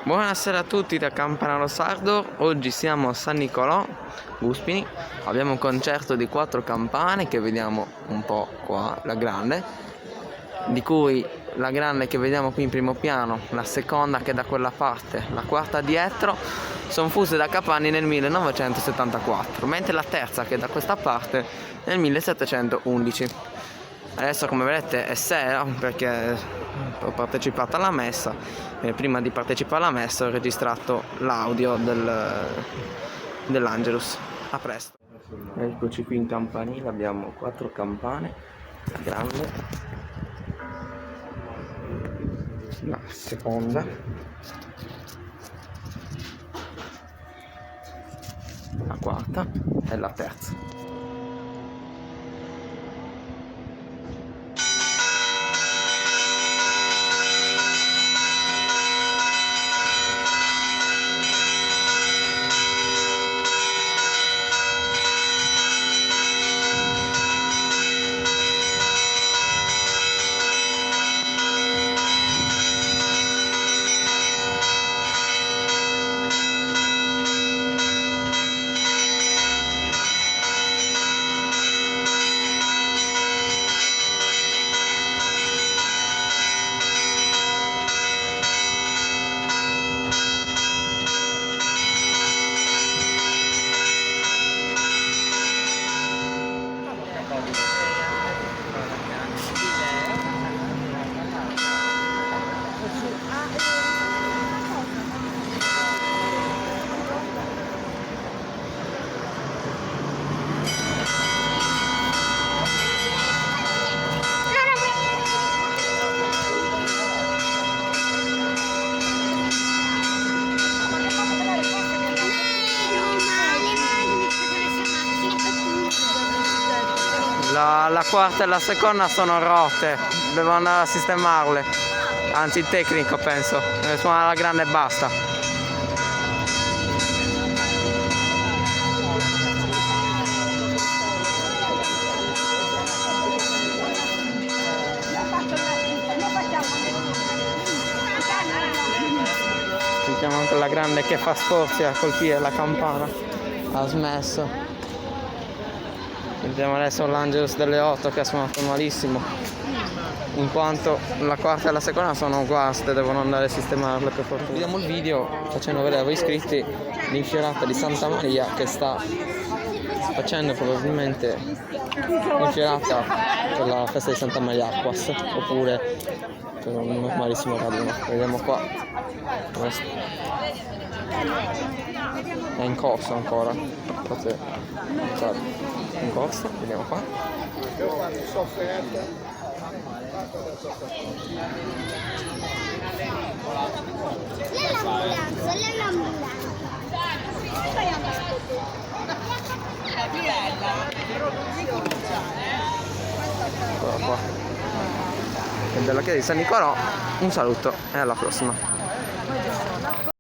Buonasera a tutti da Campanaro Sardo. Oggi siamo a San Nicolò, Guspini. Abbiamo un concerto di 4 campane che vediamo un po' qua, la grande, di cui la grande che vediamo qui in primo piano, la seconda che è da quella parte, la quarta dietro, sono fuse da Capani nel 1974, mentre la terza che è da questa parte nel 1711. Adesso, come vedete, è sera perché ho partecipato alla messa e prima di partecipare alla messa ho registrato l'audio dell'Angelus. A presto. Eccoci qui in campanile, abbiamo 4 campane, la grande, la seconda, la quarta e la terza. La quarta e la seconda sono rotte, devo andare a sistemarle, anzi il tecnico penso, suona la grande e basta. Sentiamo anche la grande che fa sforzi a colpire la campana, ha smesso. Sentiamo adesso l'Angelus delle 8 che ha suonato malissimo, in quanto la quarta e la seconda sono guaste, devono andare a sistemarle per fortuna. Vediamo il video facendo vedere a voi iscritti l'infiorata di Santa Maria che sta facendo probabilmente l'infiorata per la festa di Santa Maria Acquas, oppure per un normalissimo raduno. Vediamo qua, è in corso ancora, forse in corso, vediamo qua. Eccola qua. E dalla chiesa di San Nicolò un saluto e alla prossima.